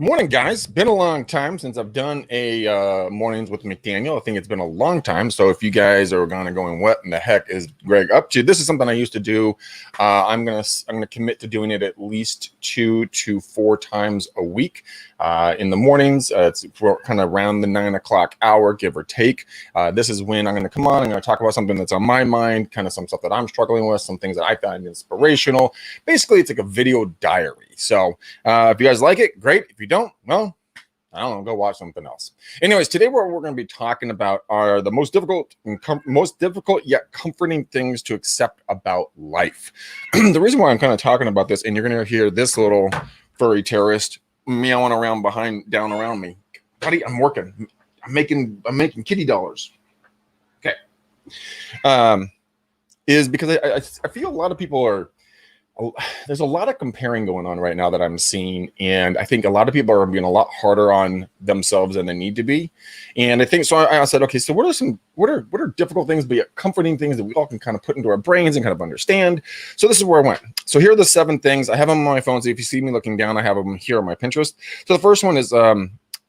Morning, guys. Been a long time since I've done a mornings with McDaniel. I think it's been a long time. So if you guys are kind of going, what in the heck is Greg up to? This is something I used to do. I'm gonna commit to doing it at least 2 to 4 times a week in the mornings. It's kind of around the 9 o'clock hour, give or take. This is when I'm going to come on. I'm going to talk about something that's on my mind, kind of some stuff that I'm struggling with, some things that I find inspirational. Basically, it's like a video diary. So if you guys like it, great. If you don't, well, I don't know, go watch something else. Anyways, today what we're going to be talking about are the most difficult yet comforting things to accept about life. The reason why I'm kind of talking about this, and you're going to hear this little furry terrorist meowing around down around me. Buddy, I'm working. I'm making kitty dollars. Okay. Is because I feel a lot of people are, there's a lot of comparing going on right now that I'm seeing, and I think a lot of people are being a lot harder on themselves than they need to be. And I think so. I said, okay, so what are difficult things, but comforting things that we all can kind of put into our brains and kind of understand. So this is where I went. So here are the 7 things. I have them on my phone. So if you see me looking down, I have them here on my Pinterest. So the first one is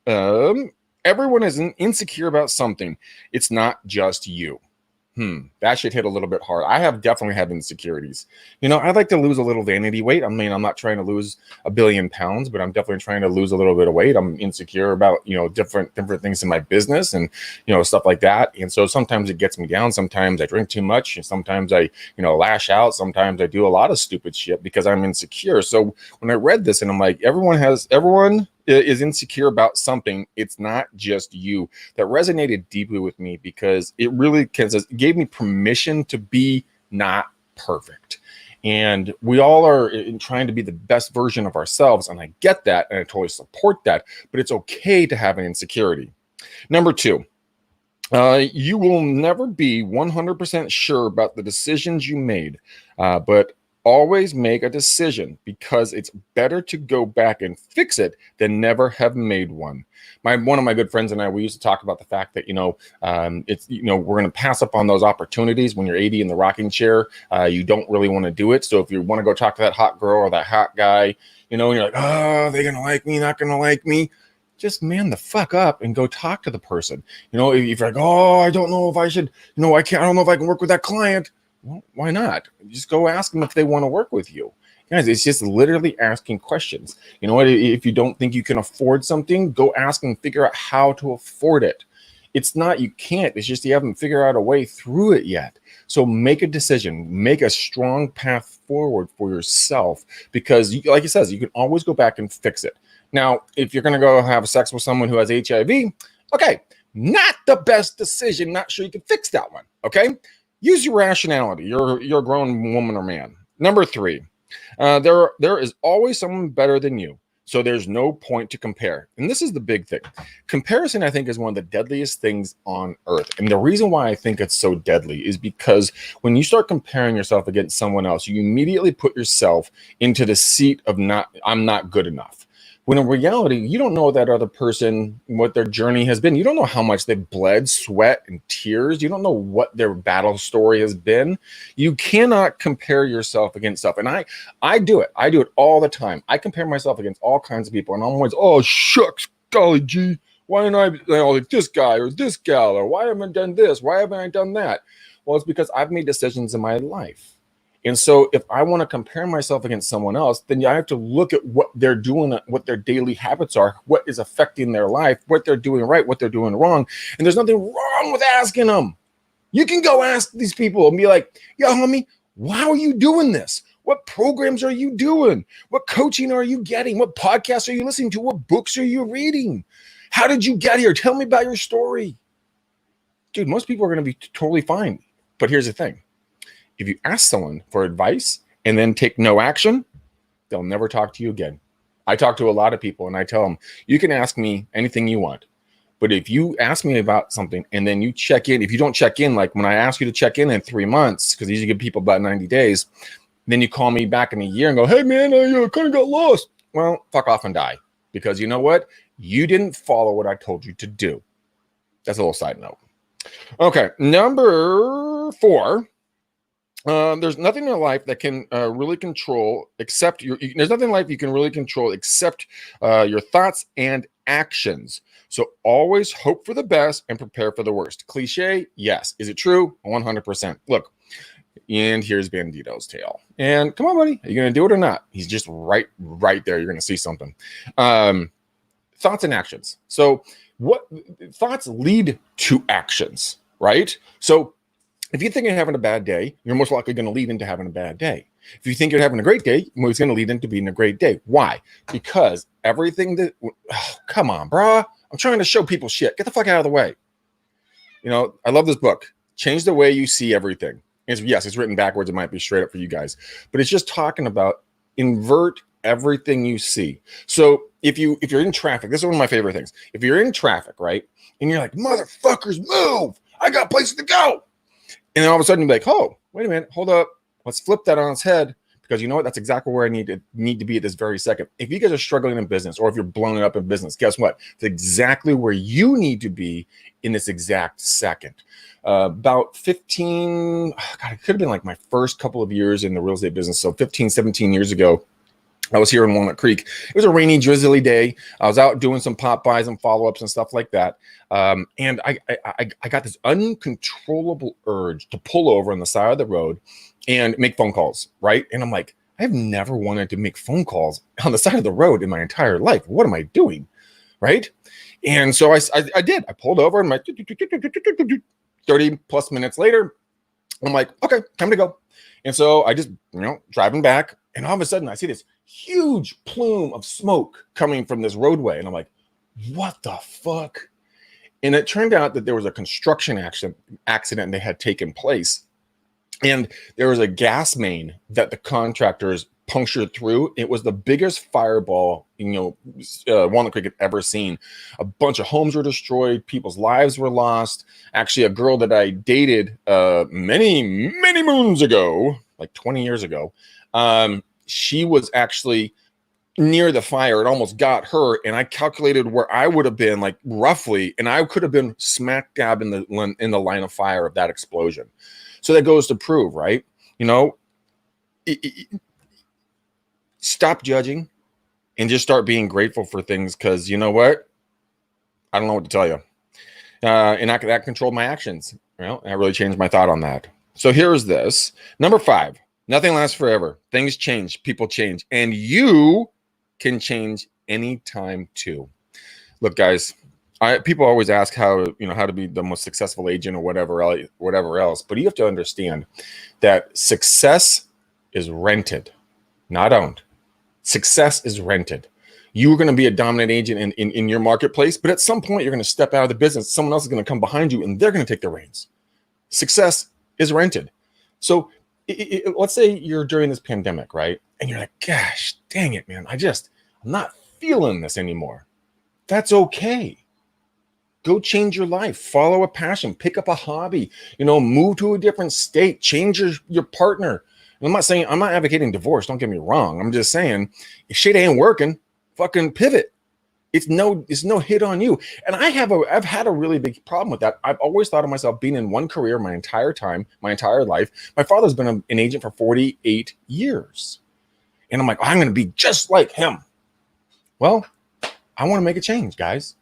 everyone is insecure about something. It's not just you. That should hit a little bit hard. I definitely have insecurities. I'd like to lose a little vanity weight. I mean, I'm not trying to lose 1 billion pounds, but I'm definitely trying to lose a little bit of weight. I'm insecure about, different things in my business and, stuff like that. And so sometimes it gets me down. Sometimes I drink too much, and sometimes I, lash out. Sometimes I do a lot of stupid shit because I'm insecure. So when I read this and I'm like, everyone is insecure about something. It's not just you. That resonated deeply with me because it really gave me permission to be not perfect. And we all are trying to be the best version of ourselves. And I get that. And I totally support that. But it's okay to have an insecurity. Number 2, you will never be 100% sure about the decisions you made, but always make a decision because it's better to go back and fix it than never have made one. One of my good friends and I, we used to talk about the fact that, we're going to pass up on those opportunities when you're 80 in the rocking chair. You don't really want to do it. So if you want to go talk to that hot girl or that hot guy, and you're like, oh, are they going to like me? Not going to like me? Just man the fuck up and go talk to the person. If you're like, oh, I don't know if I should, I don't know if I can work with that client. Well, why not? Just go ask them if they want to work with you. Guys, it's just literally asking questions. You know what? If you don't think you can afford something, go ask and figure out how to afford it. It's not you can't. It's just you haven't figured out a way through it yet. So make a decision. Make a strong path forward for yourself because, like it says, you can always go back and fix it. Now, if you're going to go have sex with someone who has HIV, okay, not the best decision. Not sure you can fix that one, okay? Use your rationality. You're a grown woman or man. Number 3, there is always someone better than you. So there's no point to compare. And this is the big thing. Comparison, I think, is one of the deadliest things on earth. And the reason why I think it's so deadly is because when you start comparing yourself against someone else, you immediately put yourself into the seat of I'm not good enough. When in reality, you don't know that other person, what their journey has been. You don't know how much they've bled, sweat, and tears. You don't know what their battle story has been. You cannot compare yourself against stuff. And I do it. I do it all the time. I compare myself against all kinds of people. And I'm always, oh, shucks, golly gee, why didn't I, like this guy or this gal, or why haven't I done this? Why haven't I done that? Well, it's because I've made decisions in my life. And so if I want to compare myself against someone else, then I have to look at what they're doing, what their daily habits are, what is affecting their life, what they're doing right, what they're doing wrong. And there's nothing wrong with asking them. You can go ask these people and be like, yo, homie, how are you doing this? What programs are you doing? What coaching are you getting? What podcasts are you listening to? What books are you reading? How did you get here? Tell me about your story. Dude, most people are going to be totally fine. But here's the thing. If you ask someone for advice and then take no action, they'll never talk to you again. I talk to a lot of people and I tell them, you can ask me anything you want. But if you ask me about something and then you check in, if you don't check in, like when I ask you to check in 3 months, because these give people about 90 days, then you call me back in a year and go, hey man, I kind of got lost. Well, fuck off and die. Because you know what? You didn't follow what I told you to do. That's a little side note. Okay, number 4. There's nothing in life that can really control except there's nothing in life you can really control except your thoughts and actions. So always hope for the best and prepare for the worst. Cliche, yes. Is it true? 100%. Look, and here's Bandito's tail. And come on, buddy, are you gonna do it or not? He's just right there. You're gonna see something. Thoughts and actions. So what thoughts lead to actions, right? So if you think you're having a bad day, you're most likely going to lead into having a bad day. If you think you're having a great day, it's going to lead into being a great day. Why? Because everything that, come on, brah. I'm trying to show people shit. Get the fuck out of the way. You know, I love this book. Change the way you see everything. Yes, it's written backwards. It might be straight up for you guys, but it's just talking about invert everything you see. So if you're in traffic, this is one of my favorite things. If you're in traffic, right, and you're like, motherfuckers, move. I got places to go. And then all of a sudden you're like, oh, wait a minute, hold up. Let's flip that on its head, because you know what? That's exactly where I need to be at this very second. If you guys are struggling in business, or if you're blowing it up in business, guess what? It's exactly where you need to be in this exact second. About 15, God, it could have been like my first couple of years in the real estate business. So 15, 17 years ago, I was here in Walnut Creek. It was a rainy, drizzly day. I was out doing some pop buys and follow-ups and stuff like that. And I got this uncontrollable urge to pull over on the side of the road and make phone calls, right? And I'm like, I've never wanted to make phone calls on the side of the road in my entire life. What am I doing, right? And so I did. I pulled over and 30 plus minutes later, I'm like, okay, time to go. And so I just, driving back, and all of a sudden I see this huge plume of smoke coming from this roadway. And I'm like, what the fuck? And it turned out that there was a construction accident that had taken place. And there was a gas main that the contractors punctured through. It was the biggest fireball, Walnut Creek had ever seen. A bunch of homes were destroyed. People's lives were lost. Actually, a girl that I dated many, many moons ago, like 20 years ago, she was actually near the fire. It almost got her. And I calculated where I would have been, like roughly, and I could have been smack dab in the line of fire of that explosion. So that goes to prove, right? Stop judging and just start being grateful for things. Because you know what? I don't know what to tell you. And that controlled my actions. Well, I really changed my thought on that. So here's this. Number 5. Nothing lasts forever. Things change. People change. And you can change anytime too. Look, guys, people always ask how to be the most successful agent or whatever else. But you have to understand that success is rented, not owned. Success is rented. You're going to be a dominant agent in your marketplace, but at some point you're going to step out of the business. Someone else is going to come behind you and they're going to take the reins. Success is rented. So let's say you're during this pandemic, right? And you're like, gosh, dang it, man. I'm not feeling this anymore. That's okay. Go change your life. Follow a passion. Pick up a hobby. Move to a different state. Change your partner. I'm not advocating divorce. Don't get me wrong. I'm just saying, if shit ain't working, fucking pivot. It's no hit on you. And I've had a really big problem with that. I've always thought of myself being in one career my entire life. My father's been an agent for 48 years. And I'm like, I'm going to be just like him. Well, I want to make a change, guys.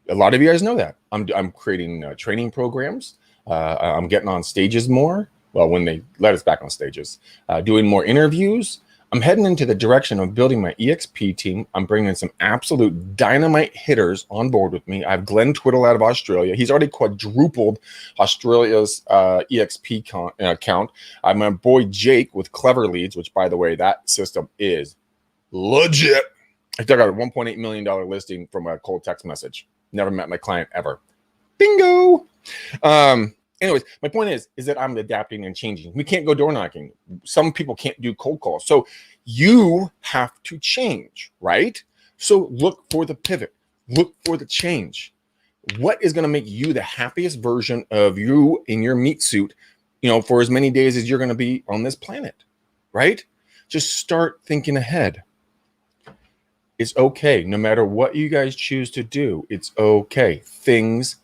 A lot of you guys know that. I'm creating training programs. I'm getting on stages more. Well, when they let us back on stages, doing more interviews. I'm heading into the direction of building my EXP team. I'm bringing some absolute dynamite hitters on board with me. I have Glenn Twiddle out of Australia. He's already quadrupled Australia's EXP count. I have my boy Jake with Clever Leads, which, by the way, that system is legit. I got a $1.8 million listing from a cold text message. Never met my client ever. Bingo. Anyways, my point is that I'm adapting and changing. We can't go door knocking. Some people can't do cold calls. So you have to change, right? So look for the pivot. Look for the change. What is going to make you the happiest version of you in your meat suit, for as many days as you're going to be on this planet, right? Just start thinking ahead. It's okay. No matter what you guys choose to do, it's okay. Things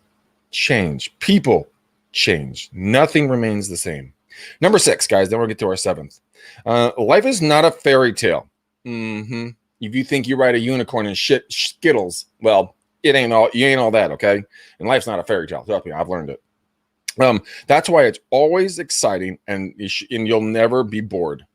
change. People change. Nothing remains the same. Number 6, guys, then we'll get to our 7th. Life is not a fairy tale. If you think you ride a unicorn and shit Skittles, well, you ain't all that, okay? And life's not a fairy tale. Trust me, I've learned it. That's why it's always exciting, and you'll never be bored.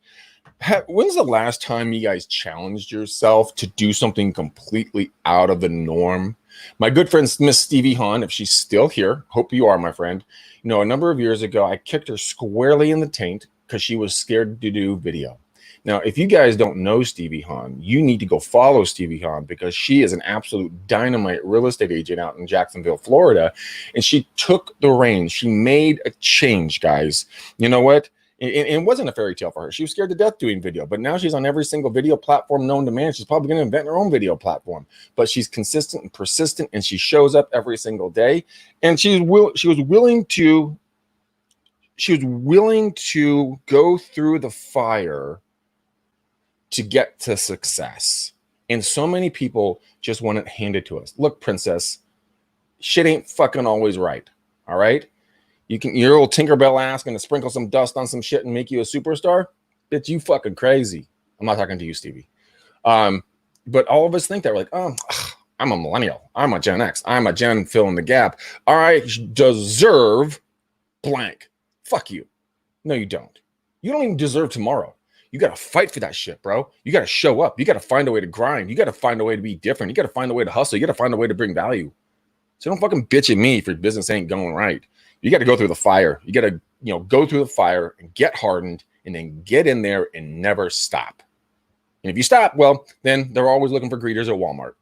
When's the last time you guys challenged yourself to do something completely out of the norm? My good friend, Miss Stevie Hahn, if she's still here, hope you are, my friend. You know, a number of years ago, I kicked her squarely in the taint because she was scared to do video. Now, if you guys don't know Stevie Hahn, you need to go follow Stevie Hahn because she is an absolute dynamite real estate agent out in Jacksonville, Florida. And she took the reins. She made a change, guys. You know what? It wasn't a fairy tale for her. She was scared to death doing video, but now she's on every single video platform known to man. She's probably going to invent her own video platform, but she's consistent and persistent, and she shows up every single day. And she was willing to go through the fire to get to success. And so many people just want it handed to us. Look, princess, shit ain't fucking always right. All right. Your old Tinkerbell ass gonna sprinkle some dust on some shit and make you a superstar? Bitch, you fucking crazy. I'm not talking to you, Stevie. But all of us think that we're like, oh, I'm a millennial. I'm a Gen X. I'm a Gen fill in the gap. I deserve blank. Fuck you. No, you don't. You don't even deserve tomorrow. You got to fight for that shit, bro. You got to show up. You got to find a way to grind. You got to find a way to be different. You got to find a way to hustle. You got to find a way to bring value. So don't fucking bitch at me if your business ain't going right. You got to go through the fire. You got to, go through the fire and get hardened and then get in there and never stop. And if you stop, well, then they're always looking for greeters at Walmart.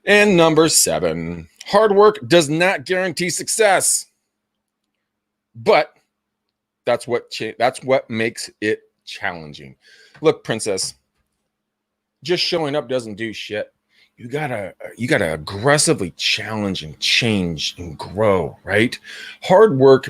And number 7, hard work does not guarantee success. But that's what makes it challenging. Look, princess, just showing up doesn't do shit. You gotta aggressively challenge and change and grow, right? Hard work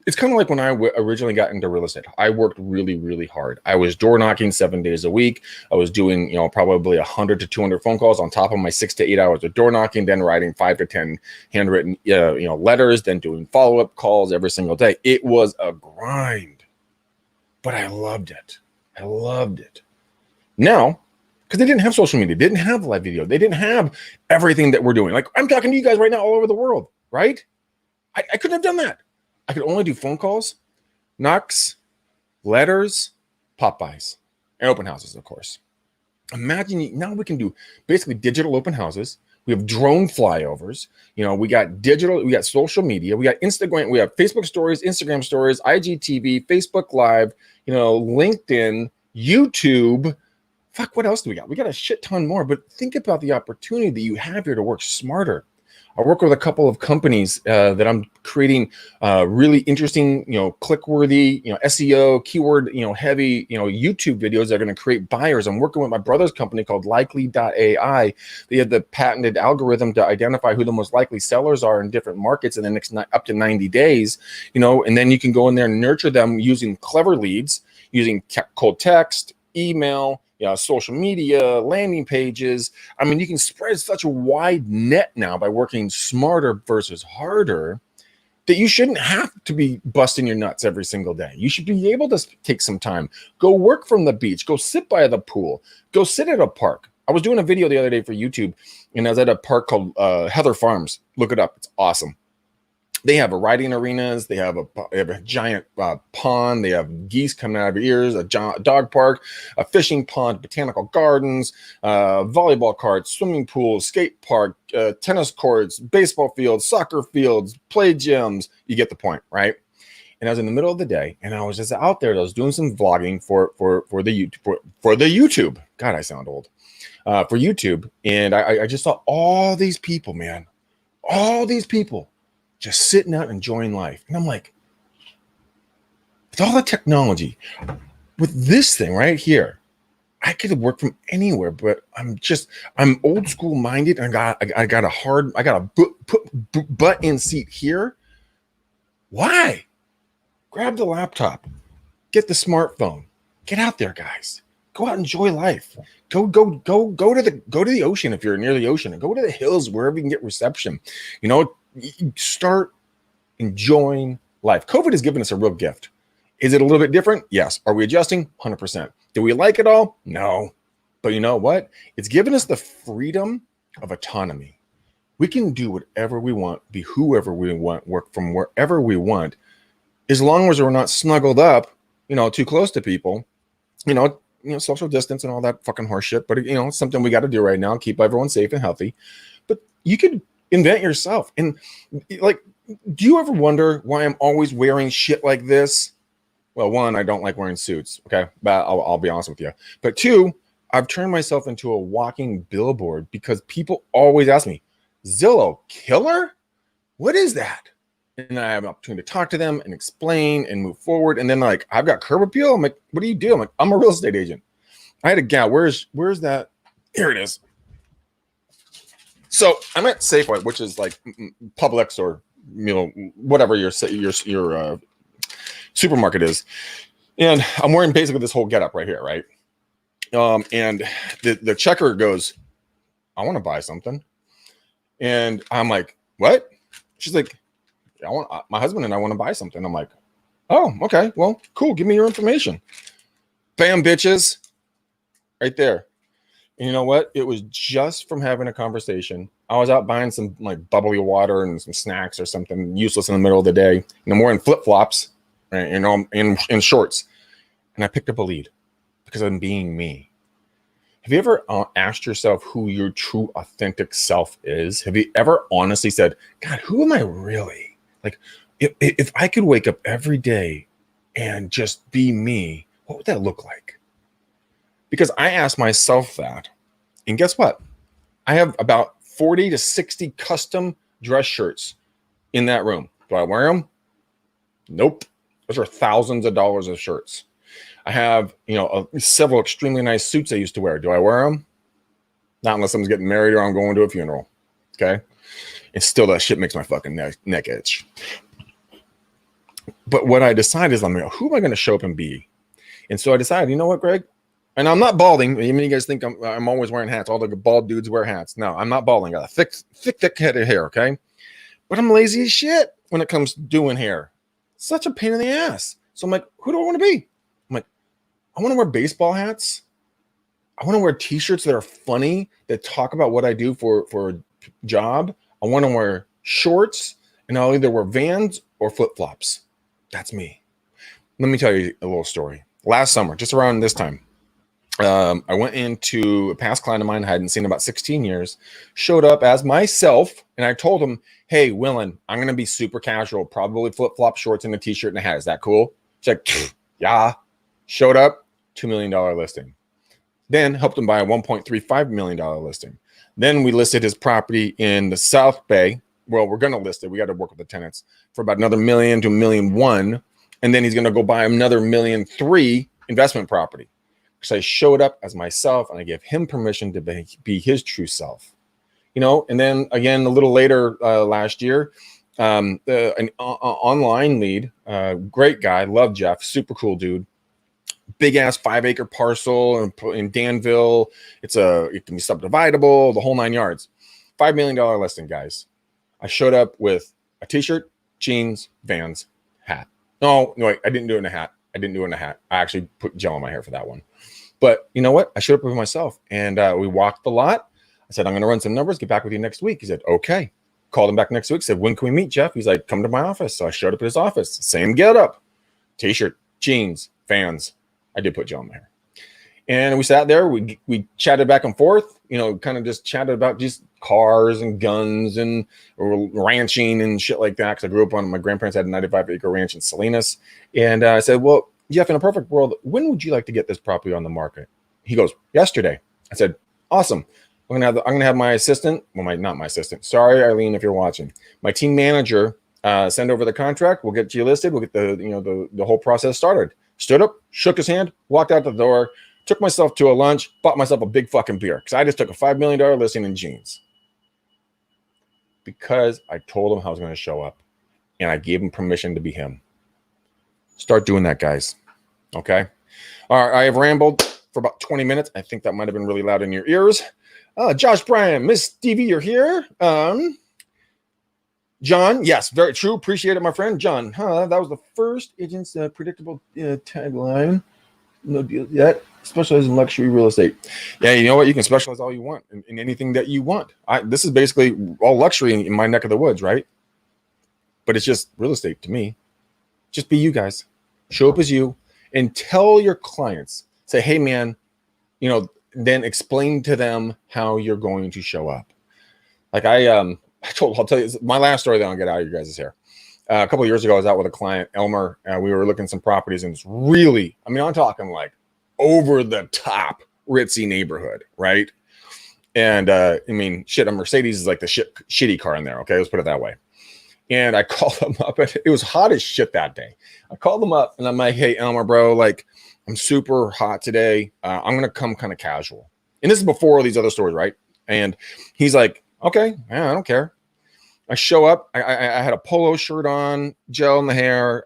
it's kind of like when I originally got into real estate. I worked really, really hard. I was door knocking 7 days a week. I was doing, probably 100 to 200 phone calls on top of my 6 to 8 hours of door knocking, then writing 5 to 10 handwritten, letters, then doing follow-up calls every single day. It was a grind, but I loved it. Now, because they didn't have social media, they didn't have live video, they didn't have everything that we're doing. Like I'm talking to you guys right now all over the world, right? I couldn't have done that. I could only do phone calls, knocks, letters, pop-bys, and open houses, of course. Imagine now we can do basically digital open houses. We have drone flyovers. We got digital, we got social media, we got Instagram, we have Facebook stories, Instagram stories, IGTV, Facebook Live, LinkedIn, YouTube. Fuck, what else do we got? We got a shit ton more, but think about the opportunity that you have here to work smarter. I work with a couple of companies that I'm creating really interesting, click-worthy, SEO, keyword, heavy, YouTube videos that are going to create buyers. I'm working with my brother's company called Likely.ai. They have the patented algorithm to identify who the most likely sellers are in different markets in the next up to 90 days, and then you can go in there and nurture them using clever leads, using cold text, email, social media, landing pages. I mean, you can spread such a wide net now by working smarter versus harder that you shouldn't have to be busting your nuts every single day. You should be able to take some time, go work from the beach, go sit by the pool, go sit at a park. I was doing a video the other day for YouTube, and I was at a park called Heather Farms. Look it up. It's awesome. They have riding arenas. They have a giant pond. They have geese coming out of your ears, a dog park, a fishing pond, botanical gardens, volleyball courts, swimming pools, skate park, tennis courts, baseball fields, soccer fields, play gyms. You get the point, right? And I was in the middle of the day, and I was just out there. I was doing some vlogging for the YouTube. God, I sound old. For YouTube, and I just saw all these people, man, all these people just sitting out enjoying life. And I'm like, with all the technology, with this thing right here, I could work from anywhere, but I'm old school minded. I got a butt in seat here. Why? Grab the laptop, get the smartphone, get out there, guys. Go out and enjoy life. Go to the ocean if you're near the ocean, and go to the hills wherever you can get reception. Start enjoying life. COVID has given us a real gift. Is it a little bit different? Yes. Are we adjusting? 100%. Do we like it all? No. But you know what? It's given us the freedom of autonomy. We can do whatever we want, be whoever we want, work from wherever we want, as long as we're not snuggled up, too close to people, social distance and all that fucking horse shit. But, it's something we got to do right now, keep everyone safe and healthy. But you could invent yourself. And like, do you ever wonder why I'm always wearing shit like this? Well, one, I don't like wearing suits. Okay. But I'll be honest with you. But two, I've turned myself into a walking billboard because people always ask me, Zillow killer? What is that? And I have an opportunity to talk to them and explain and move forward. And then like, I've got curb appeal. I'm like, what do you do? I'm like, I'm a real estate agent. I had a gal. Where's that? Here it is. So I'm at Safeway, which is like Publix or, whatever your supermarket is. And I'm wearing basically this whole getup right here. Right. And the checker goes, I want to buy something. And I'm like, what? She's like, my husband and I want to buy something. I'm like, oh, okay, well, cool. Give me your information. Bam, bitches. Right there. And you know what? It was just from having a conversation. I was out buying some like bubbly water and some snacks or something useless in the middle of the day. And I'm wearing flip-flops, right, in shorts. And I picked up a lead because I'm being me. Have you ever asked yourself who your true authentic self is? Have you ever honestly said, God, who am I really? Like, if I could wake up every day and just be me, what would that look like? Because I asked myself that. And guess what? I have about 40 to 60 custom dress shirts in that room. Do I wear them? Nope. Those are thousands of dollars of shirts. I have, several extremely nice suits I used to wear. Do I wear them? Not unless someone's getting married or I'm going to a funeral. Okay. And still that shit makes my fucking neck itch. But what I decided is, who am I going to show up and be? And so I decided, you know what, Greg? And I'm not balding. Even you guys think I'm always wearing hats. All the bald dudes wear hats. No, I'm not balding. I got a thick head of hair. Okay. But I'm lazy as shit when it comes to doing hair. Such a pain in the ass. So I'm like, who do I want to be? I'm like, I want to wear baseball hats. I want to wear t-shirts that are funny, that talk about what I do for a job. I want to wear shorts, and I'll either wear Vans or flip-flops. That's me. Let me tell you a little story. Last summer, just around this time, I went into a past client of mine I hadn't seen in about 16 years, showed up as myself, and I told him, hey, Willen, I'm going to be super casual, probably flip-flop shorts and a t-shirt and a hat. Is that cool? She's like, yeah. Showed up, $2 million listing. Then helped him buy a $1.35 million listing. Then we listed his property in the South Bay. Well, we're going to list it. We got to work with the tenants for about another $1 million to $1.1 million. And then he's going to go buy another $1.3 million investment property. So I showed up as myself and I gave him permission to be his true self. And then again, a little later last year, an online lead, great guy, love Jeff, super cool dude. Big ass 5-acre parcel in Danville. It can be subdividable, the whole 9 yards. $5 million listing, guys. I showed up with a t-shirt, jeans, Vans, hat. No, wait, I didn't do it in a hat. I actually put gel in my hair for that one. But you know what? I showed up with myself and we walked the lot. I said, I'm going to run some numbers, get back with you next week. He said, okay. Called him back next week, said, when can we meet, Jeff? He's like, come to my office. So I showed up at his office. Same get up. T-shirt, jeans, Vans. I did put gel in my hair. And we sat there. We chatted back and forth, kind of just chatted about just cars and guns and ranching and shit like that. Because I grew up on, my grandparents had a 95-acre ranch in Salinas. And I said, well, Jeff, in a perfect world, when would you like to get this property on the market? He goes, yesterday. I said, awesome. I'm gonna have my assistant. Well, not my assistant. Sorry, Eileen, if you're watching. My team manager send over the contract. We'll get you listed. We'll get the whole process started. Stood up, shook his hand, walked out the door, took myself to a lunch, bought myself a big fucking beer because I just took a $5 million listing in jeans because I told him I was going to show up and I gave him permission to be him. Start doing that, guys. Okay. All right. I have rambled for about 20 minutes. I think that might have been really loud in your ears. Josh Bryan, Miss Stevie, you're here. John, yes, very true. Appreciate it, my friend. John, that was the first agent's predictable tagline. No deal yet. Specialize in luxury real estate. Yeah, you know what? You can specialize all you want in anything that you want. This is basically all luxury in my neck of the woods, right? But it's just real estate to me. Just be you guys. Show up as you and tell your clients. Say, hey, man, then explain to them how you're going to show up. Like I'll tell you my last story, then I'll get out of your guys' hair. A couple of years ago, I was out with a client, Elmer, and we were looking at some properties, and it's really, I'm talking like over the top ritzy neighborhood, right? And a Mercedes is like the shitty car in there. Okay, let's put it that way. And I called them up, and it was hot as shit that day. I called them up, and I'm like, hey, Elmer, bro, like I'm super hot today. I'm gonna come kind of casual. And this is before all these other stories, right? And he's like, okay, yeah, I don't care. I show up. I had a polo shirt on, gel in the hair,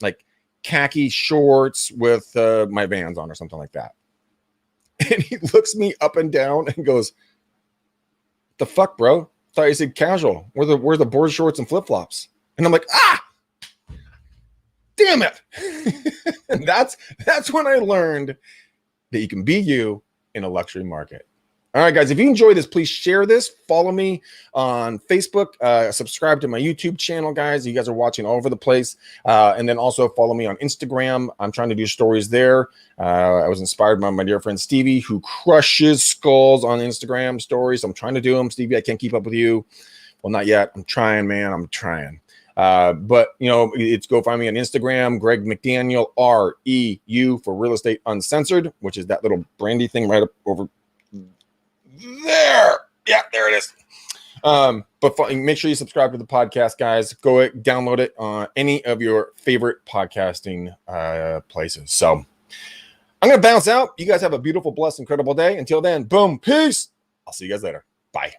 like khaki shorts with my Vans on or something like that. And he looks me up and down and goes, "The fuck, bro? Thought you said casual. Where's the board shorts and flip flops?" And I'm like, damn it! And that's when I learned that you can be you in a luxury market. All right, guys, if you enjoy this, please share this. Follow me on Facebook. Subscribe to my YouTube channel, guys. You guys are watching all over the place. And then also follow me on Instagram. I'm trying to do stories there. I was inspired by my dear friend Stevie, who crushes skulls on Instagram stories. I'm trying to do them. Stevie, I can't keep up with you. Well, not yet. I'm trying, man. I'm trying. But, it's go find me on Instagram, Greg McDaniel, REU for Real Estate Uncensored, which is that little brandy thing right up over there. Yeah, there it is. But make sure you subscribe to the podcast, guys. Go download it on any of your favorite podcasting places. So I'm going to bounce out. You guys have a beautiful, blessed, incredible day. Until then, boom, peace. I'll see you guys later. Bye.